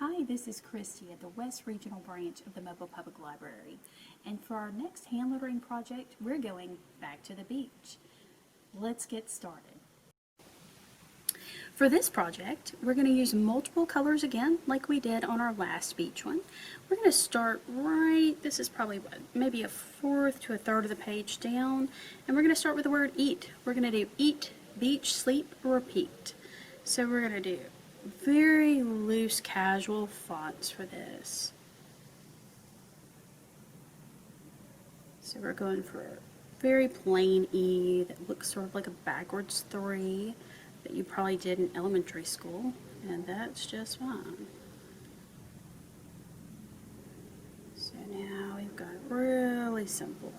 Hi, this is Christy at the West Regional Branch of the Mobile Public Library, and for our next hand lettering project, we're going back to the beach. Let's get started. For this project, we're going to use multiple colors again, like we did on our last beach one. We're going to start right, this is probably maybe a fourth to a third of the page down, and we're going to start with the word eat. We're going to do eat, beach, sleep, repeat. So we're going to do very loose, casual fonts for this. So we're going for a very plain E that looks sort of like a backwards 3 that you probably did in elementary school, and that's just fine. So now we've got really simple.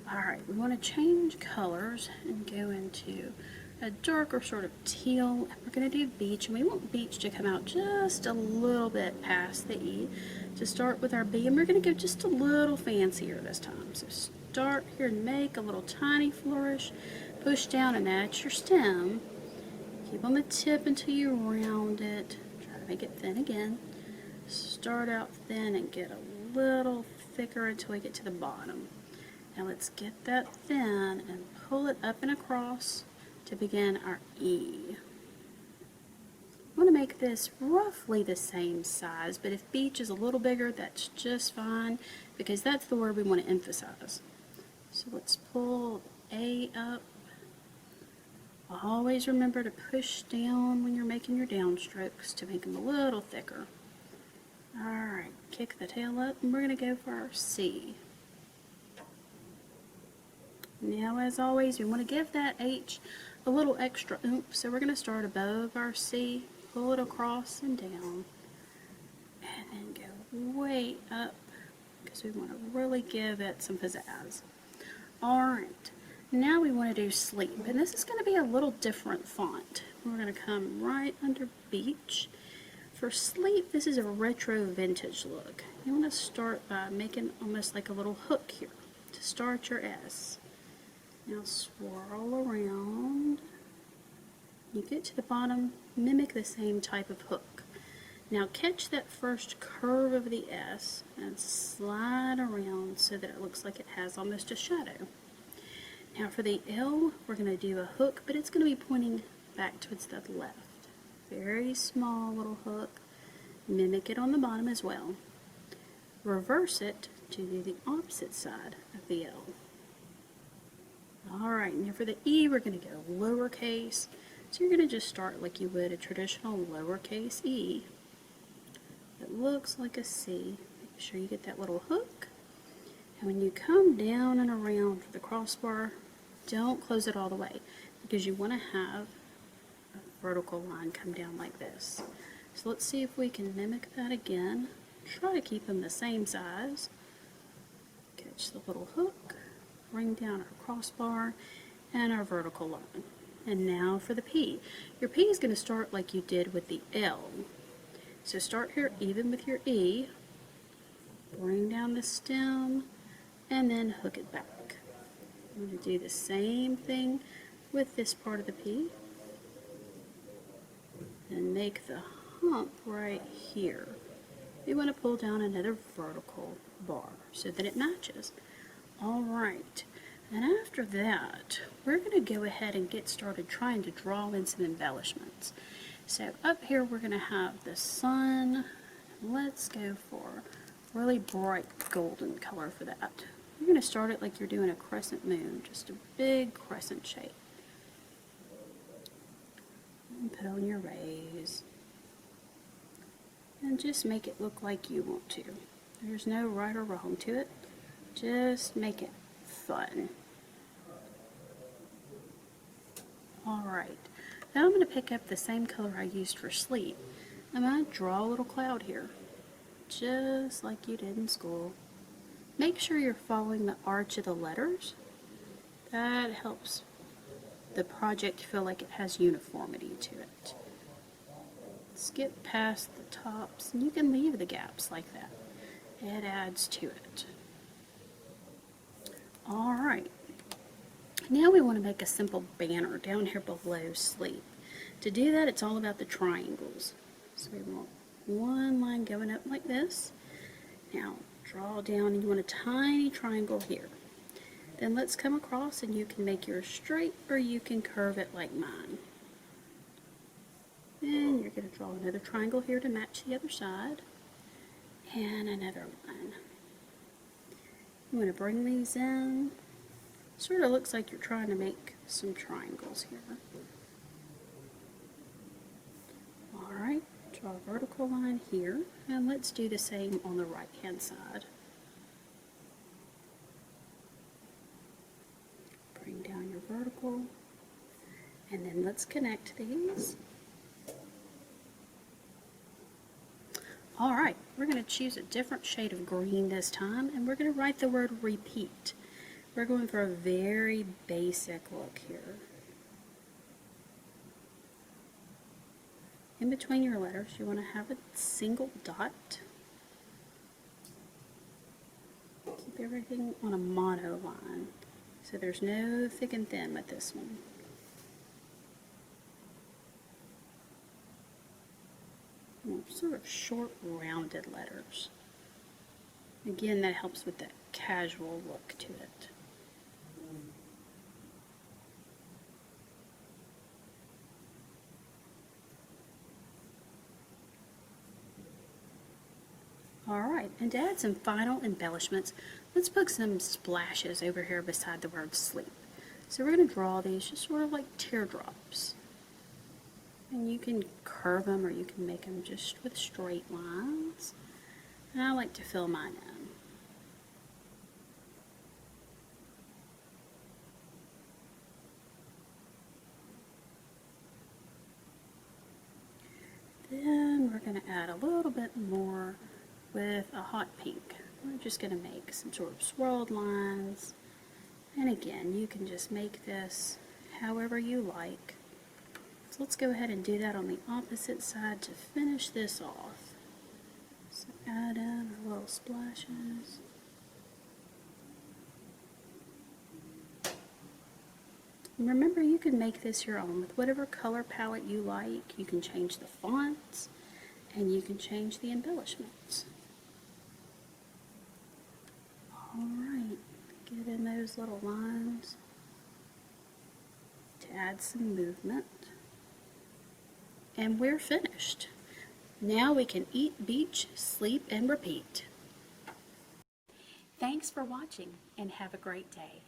Alright, we want to change colors and go into a darker sort of teal. We're going to do beach, and we want beach to come out just a little bit past the E to start with our B, and we're going to go just a little fancier this time. So start here and make a little tiny flourish, push down, and that's your stem. Keep on the tip until you round it. Try to make it thin again. Start out thin and get a little thicker until we get to the bottom. Now let's get that thin and pull it up and across to begin our E. I want to make this roughly the same size, but if beach is a little bigger, that's just fine, because that's the word we want to emphasize. So let's pull A up. Always remember to push down when you're making your downstrokes to make them a little thicker. Alright, kick the tail up, and we're going to go for our C. Now, as always, we want to give that H a little extra oomph, so we're going to start above our C, pull it across and down, and then go way up, because we want to really give it some pizzazz. Alright, now we want to do sleep, and this is going to be a little different font. We're going to come right under beach. For sleep, this is a retro vintage look. You want to start by making almost like a little hook here to start your S. Now swirl around. You get to the bottom, mimic the same type of hook. Now catch that first curve of the S and slide around so that it looks like it has almost a shadow. Now for the L, we're going to do a hook, but it's going to be pointing back towards the left. Very small little hook. Mimic it on the bottom as well. Reverse it to do the opposite side of the L. Alright, now for the E, we're going to go lowercase. So you're going to just start like you would a traditional lowercase E. It looks like a C. Make sure you get that little hook. And when you come down and around for the crossbar, don't close it all the way, because you want to have a vertical line come down like this. So let's see if we can mimic that again. Try to keep them the same size. Catch the little hook, bring down our crossbar and our vertical line. And now for the P. Your P is going to start like you did with the L. So start here even with your E, bring down the stem, and then hook it back. I'm going to do the same thing with this part of the P, and make the hump right here. You want to pull down another vertical bar so that it matches. Alright, and after that, we're going to go ahead and get started trying to draw in some embellishments. So up here we're going to have the sun. Let's go for really bright golden color for that. You're going to start it like you're doing a crescent moon, just a big crescent shape. And put on your rays. And just make it look like you want to. There's no right or wrong to it. Just make it fun. Alright, now I'm going to pick up the same color I used for sleep. I'm going to draw a little cloud here, just like you did in school. Make sure you're following the arch of the letters. That helps the project feel like it has uniformity to it. Skip past the tops, and you can leave the gaps like that. It adds to it. Alright, now we want to make a simple banner down here below sleep. To do that, it's all about the triangles. So we want one line going up like this. Now draw down and you want a tiny triangle here. Then let's come across and you can make yours straight or you can curve it like mine. Then you're going to draw another triangle here to match the other side. And another one. You want to bring these in. Sort of looks like you're trying to make some triangles here. Alright, draw a vertical line here, and let's do the same on the right hand side. Bring down your vertical, and then let's connect these. Alright, we're going to choose a different shade of green this time, and we're going to write the word repeat. We're going for a very basic look here. In between your letters, you want to have a single dot. Keep everything on a mono line, so there's no thick and thin with this one. Sort of short, rounded letters. Again, that helps with that casual look to it. Alright, and to add some final embellishments, let's put some splashes over here beside the word sleep. So we're going to draw these just sort of like teardrops. And you can curve them or you can make them just with straight lines. And I like to fill mine in. Then we're going to add a little bit more with a hot pink. We're just going to make some sort of swirled lines. And again, you can just make this however you like. So let's go ahead and do that on the opposite side to finish this off. So add in our little splashes. And remember, you can make this your own with whatever color palette you like. You can change the fonts and you can change the embellishments. Alright, get in those little lines to add some movement. And we're finished. Now we can eat, beach, sleep, and repeat. Thanks for watching and have a great day.